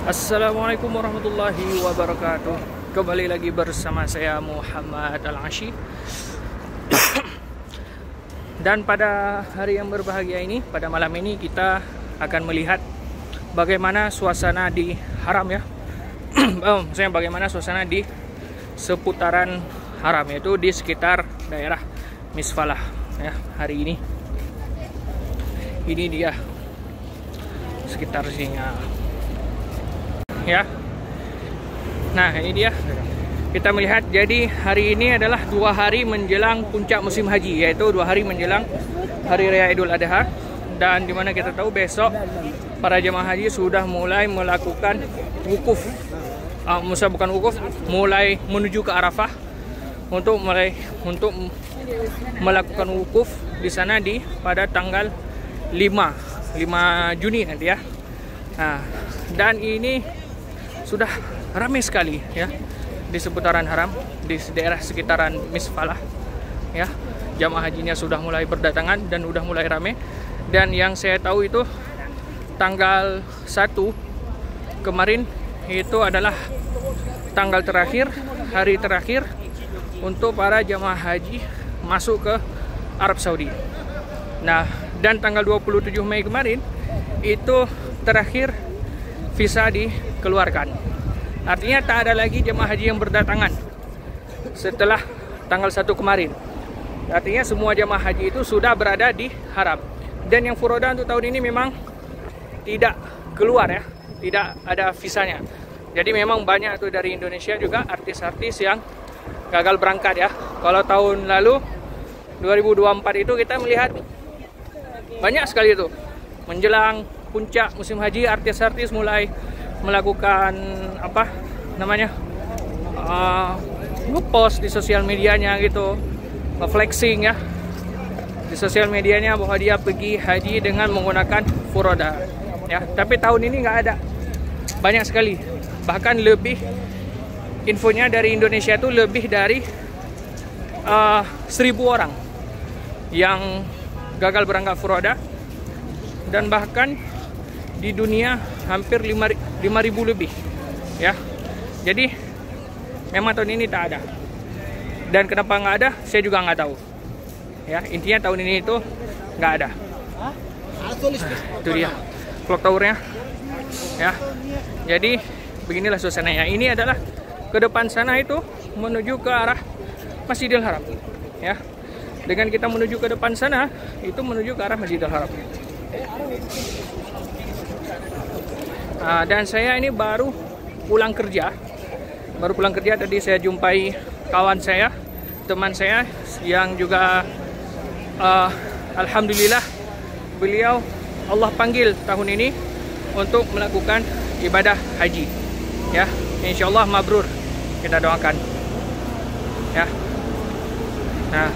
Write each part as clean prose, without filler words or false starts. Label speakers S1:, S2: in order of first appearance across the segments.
S1: Assalamualaikum warahmatullahi wabarakatuh. Kembali lagi bersama saya Muhammad Al-Ashi. Dan pada hari yang berbahagia ini, pada malam ini kita akan melihat bagaimana suasana di haram ya. Maksudnya bagaimana suasana di seputaran haram, yaitu di sekitar daerah Misfalah ya. Hari ini dia sekitar sini ya. Nah, ini dia. Kita melihat, jadi hari ini adalah 2 hari menjelang puncak musim haji, yaitu 2 hari menjelang Hari Raya Idul Adha. Dan dimana kita tahu besok para jemaah haji sudah mulai melakukan wukuf. Bukan wukuf, mulai menuju ke Arafah untuk melakukan wukuf di sana pada tanggal 5 Juni nanti ya. Nah, dan ini sudah ramai sekali ya di seputaran haram, di daerah sekitaran Misfalah ya. Jamaah hajinya sudah mulai berdatangan dan sudah mulai ramai. Dan yang saya tahu itu tanggal 1 kemarin itu adalah tanggal terakhir, hari terakhir untuk para jamaah haji masuk ke Arab Saudi. Nah, dan tanggal 27 Mei kemarin itu terakhir visa dikeluarkan. Artinya tak ada lagi jemaah haji yang berdatangan setelah tanggal 1 kemarin. Artinya semua jemaah haji itu sudah berada di haram. Dan yang furoda untuk tahun ini memang tidak keluar ya, tidak ada visanya. Jadi memang banyak tuh dari Indonesia juga artis-artis yang gagal berangkat ya. Kalau tahun lalu 2024 itu kita melihat banyak sekali itu menjelang puncak musim haji, artis-artis mulai melakukan ngepost di sosial medianya gitu, flexing ya di sosial medianya bahwa dia pergi haji dengan menggunakan furoda ya. Tapi tahun ini nggak ada, banyak sekali, bahkan lebih, infonya dari Indonesia itu lebih dari 1.000 orang yang gagal berangkat furoda, dan bahkan di dunia hampir 5.000 lebih ya. Jadi memang tahun ini tak ada. Dan kenapa nggak ada, saya juga nggak tahu ya. Intinya tahun ini itu nggak ada. Itu dia clock towernya ya. Jadi beginilah suasananya. Ini adalah ke depan sana itu menuju ke arah Masjidil Haram ya. Dengan kita menuju ke depan sana itu menuju ke arah Masjidil Haram. Dan saya ini baru pulang kerja. Tadi saya jumpai kawan saya, teman saya yang juga alhamdulillah beliau Allah panggil tahun ini untuk melakukan ibadah haji ya. Insyaallah mabrur, kita doakan ya. Nah,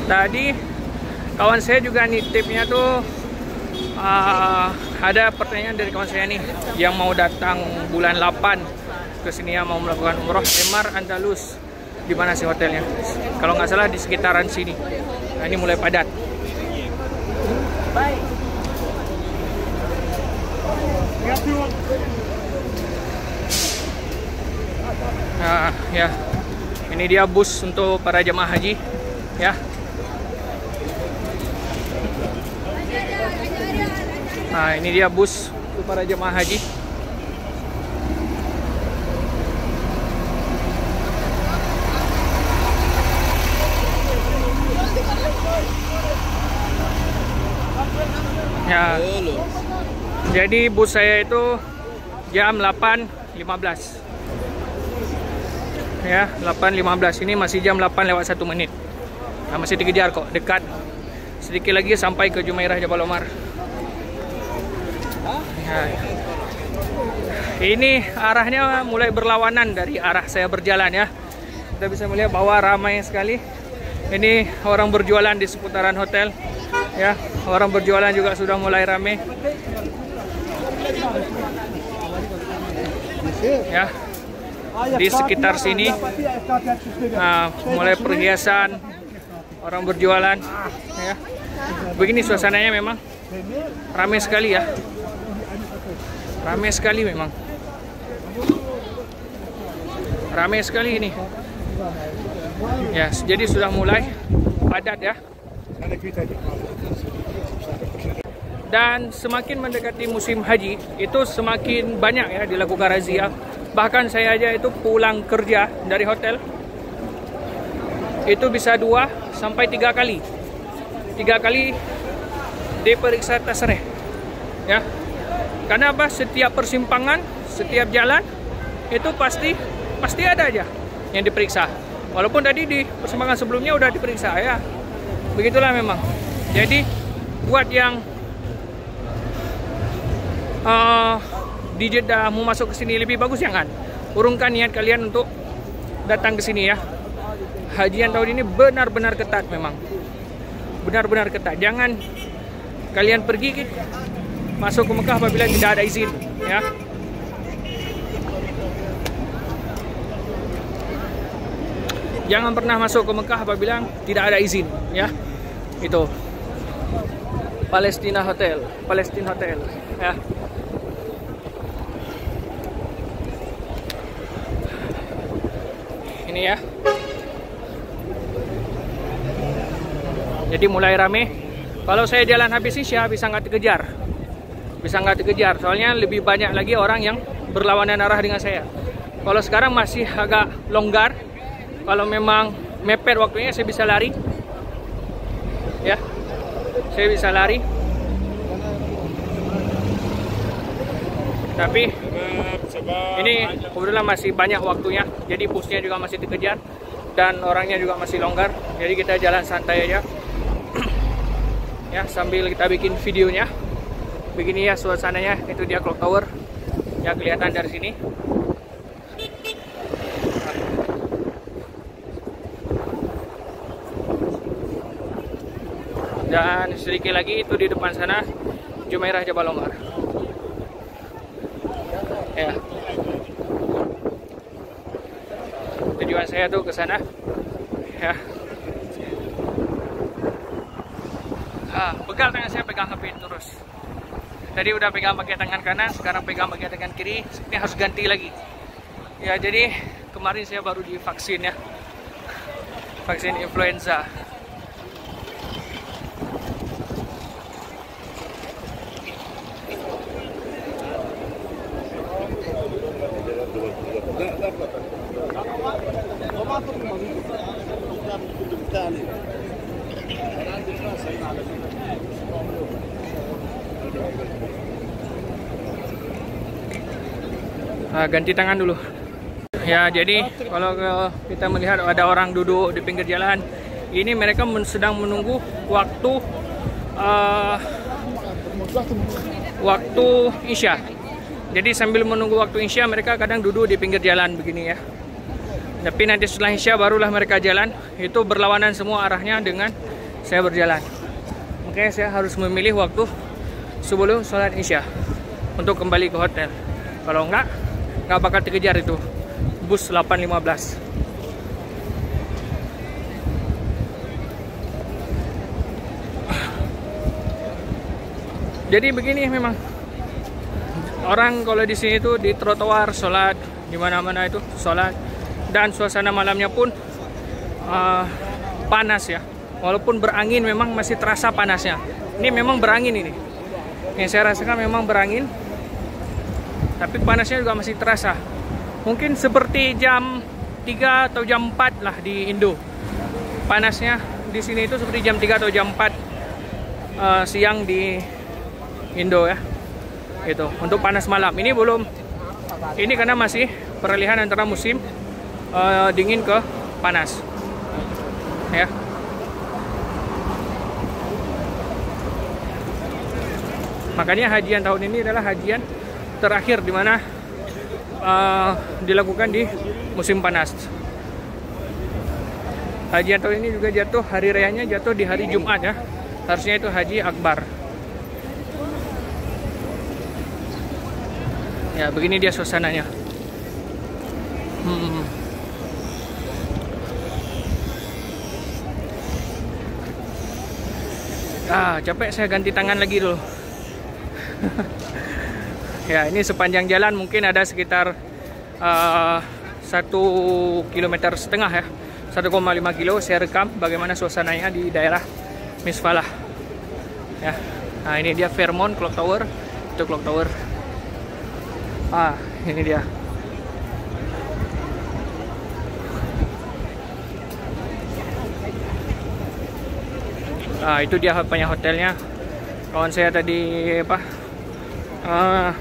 S1: tadi kawan saya juga nitipnya tuh ada pertanyaan dari kawan saya nih yang mau datang bulan 8 ke sini ya, mau melakukan umroh. Emar Andalus, di mana sih hotelnya? Kalau nggak salah di sekitaran sini. Nah, ini mulai padat. Nah, ya. Ini dia bus untuk para jemaah haji ya. Nah, ini dia bus untuk para jemaah haji. Ya. Jadi bus saya itu jam 8.15. Ya, 8.15. Ini masih jam 8:01. Nah, masih dikejar kok, dekat. Sedikit lagi sampai ke Jumeirah Jabal Omar. Nah, ini arahnya mulai berlawanan dari arah saya berjalan ya. Kita bisa melihat bahwa ramai sekali. Ini orang berjualan di seputaran hotel ya. Orang berjualan juga sudah mulai ramai ya. Di sekitar sini mulai perhiasan, orang berjualan ya. Begini suasananya, memang ramai sekali ya. Ramai sekali memang. Ramai sekali ini. Ya, jadi sudah mulai padat ya. Dan semakin mendekati musim haji, itu semakin banyak ya dilakukan razia. Bahkan saya aja itu pulang kerja dari hotel, itu bisa 2 sampai 3 kali. 3 kali diperiksa tasreh. Ya. Karena apa? Setiap persimpangan, setiap jalan itu pasti ada aja yang diperiksa. Walaupun tadi di persimpangan sebelumnya udah diperiksa ya. Begitulah memang. Jadi buat yang di Jeddah mau masuk ke sini, lebih bagus jangan. Urungkan niat kalian untuk datang ke sini ya. Hajian tahun ini benar-benar ketat memang. Benar-benar ketat. Jangan kalian pergi masuk ke Mekah apabila tidak ada izin ya. Jangan pernah masuk ke Mekah apabila tidak ada izin ya. Itu Palestina Hotel ya. Ini ya. Jadi mulai rame. Kalau saya jalan habis Isya bisa nggak dikejar. Soalnya lebih banyak lagi orang yang berlawanan arah dengan saya. Kalau sekarang masih agak longgar. Kalau memang mepet waktunya saya bisa lari. Ya. Saya bisa lari. Tapi ini kebetulan masih banyak waktunya. Jadi busnya juga masih dikejar dan orangnya juga masih longgar. Jadi kita jalan santai aja. Ya, sambil kita bikin videonya. Begini ya suasananya. Itu dia Clock Tower. Ya, kelihatan dari sini. Dan sedikit lagi itu di depan sana Jumeirah Jabal Omar. Ya. Tujuan saya tuh ke sana. Ya. Pegal tangan saya, pegang HP terus. Tadi udah pegang pakai tangan kanan, sekarang pegang pakai tangan kiri. Ini harus ganti lagi. Ya, jadi kemarin saya baru divaksin ya. Vaksin influenza. Ganti tangan dulu. Ya, jadi kalau kita melihat ada orang duduk di pinggir jalan, ini mereka sedang menunggu waktu Isya. Jadi sambil menunggu waktu Isya mereka kadang duduk di pinggir jalan begini ya. Tapi nanti setelah Isya barulah mereka jalan. Itu berlawanan semua arahnya dengan saya berjalan. Makanya saya harus memilih waktu sebelum sholat Isya untuk kembali ke hotel. Kalau nggak bakal dikejar itu bus 8.15. Jadi begini memang orang kalau di sini tuh di trotoar sholat, di mana-mana itu sholat, dan suasana malamnya pun panas ya. Walaupun berangin memang masih terasa panasnya. Ini memang berangin ini. Yang saya rasakan memang berangin. Tapi panasnya juga masih terasa. Mungkin seperti jam 3 atau jam 4 lah di Indo. Panasnya di sini itu seperti jam 3 atau jam 4 siang di Indo ya. Itu untuk panas malam. Ini belum. Ini karena masih peralihan antara musim dingin ke panas. Ya. Makanya hajian tahun ini adalah hajian terakhir di mana dilakukan di musim panas. Hajian tahun ini juga jatuh, hari rayanya jatuh di hari Jumat ya. Harusnya itu Haji Akbar. Ya, begini dia suasananya. Capek, saya ganti tangan lagi dulu. Ya, ini sepanjang jalan mungkin ada sekitar 1,5 kilometer ya, 1,5 kilo. Saya rekam bagaimana suasananya di daerah Misfalah. Ya, nah ini dia Fairmont Clock Tower, itu Clock Tower. Ini dia. Itu dia punya hotelnya. Kawan saya tadi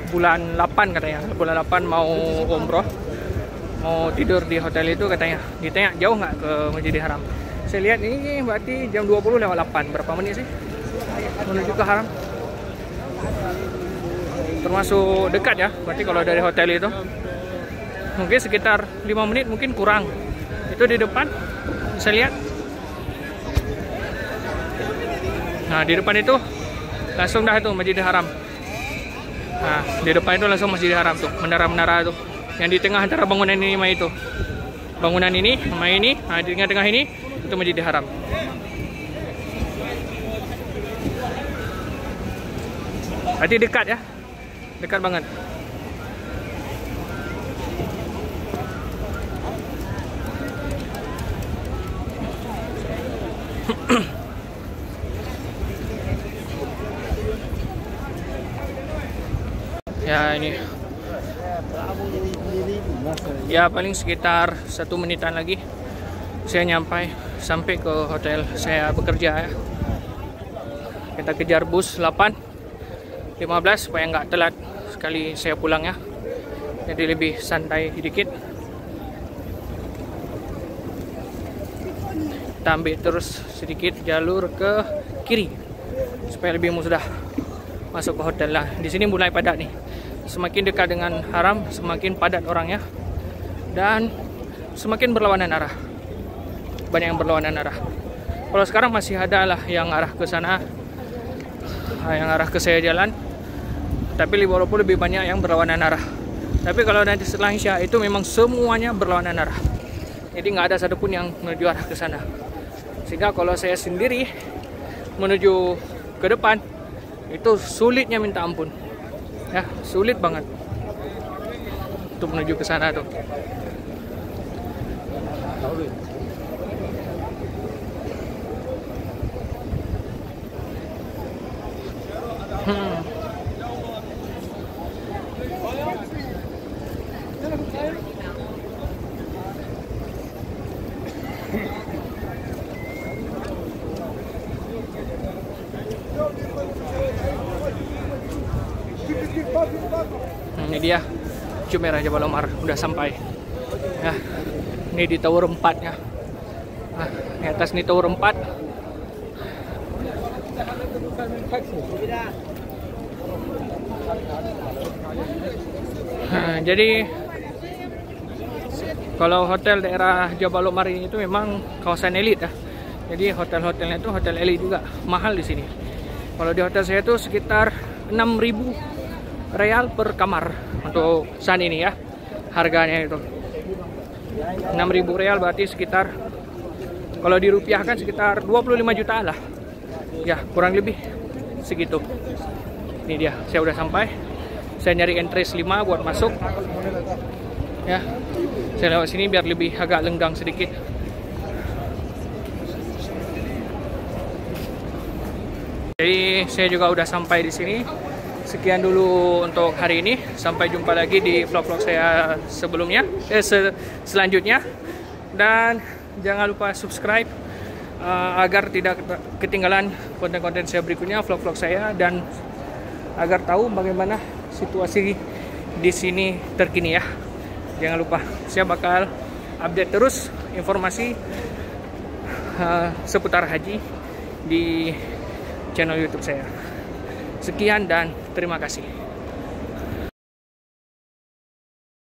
S1: bulan 8 katanya, bulan 8 mau umroh, mau tidur di hotel itu katanya. Ditanya jauh nggak ke Masjidil Haram. Saya lihat ini berarti jam 20:08. Berapa menit sih menuju ke Haram? Termasuk dekat ya. Berarti kalau dari hotel itu mungkin sekitar 5 menit, mungkin kurang. Itu di depan saya lihat. Nah, di depan itu langsung dah tuh Masjidil Haram. Nah, di depan itu langsung Masjidil Haram tuh, menara-menara tuh. Yang di tengah antara bangunan ini sama itu. Bangunan ini sama ini, nah di tengah-tengah ini itu Masjidil Haram. Berarti dekat ya. Dekat banget. Ya, ini ya paling sekitar 1 menitan lagi saya sampai ke hotel saya bekerja ya. Kita kejar bus 8:15 supaya nggak telat sekali saya pulang ya, jadi lebih santai sedikit. Kita ambil terus sedikit jalur ke kiri supaya lebih mudah masuk ke hotel lah. Di sini mulai padat nih. Semakin dekat dengan Haram, semakin padat orangnya dan semakin berlawanan arah. Banyak yang berlawanan arah. Kalau sekarang masih ada lah yang arah ke sana, yang arah ke saya jalan. Tapi walaupun lebih banyak yang berlawanan arah. Tapi kalau nanti setelah Isya itu memang semuanya berlawanan arah. Jadi nggak ada satupun yang menuju arah ke sana. Sehingga kalau saya sendiri menuju ke depan itu sulitnya minta ampun. Ya, sulit banget untuk menuju ke sana tuh. Ini dia Jumeirah Jabal Omar, udah sampai ya. Ini di tower 4 ya. Nah, di atas nih tower 4. Nah, jadi kalau hotel daerah Jabal Omar ini itu memang kawasan elit ya. Jadi hotel-hotelnya itu hotel elit juga, mahal di sini. Kalau di hotel saya itu sekitar 6.000 real per kamar untuk saat ini ya, harganya itu 6.000 real berarti sekitar, kalau dirupiahkan sekitar 25 juta lah ya, kurang lebih segitu. Ini dia, saya udah sampai. Saya nyari entrance 5 buat masuk ya. Saya lewat sini biar lebih agak lenggang sedikit. Jadi saya juga udah sampai di sini. Sekian dulu untuk hari ini. Sampai jumpa lagi di vlog-vlog saya sebelumnya, selanjutnya. Dan jangan lupa subscribe agar tidak ketinggalan konten-konten saya berikutnya, vlog-vlog saya, dan agar tahu bagaimana situasi di sini terkini ya. Jangan lupa, saya bakal update terus informasi seputar haji di channel YouTube saya. Sekian dan terima kasih.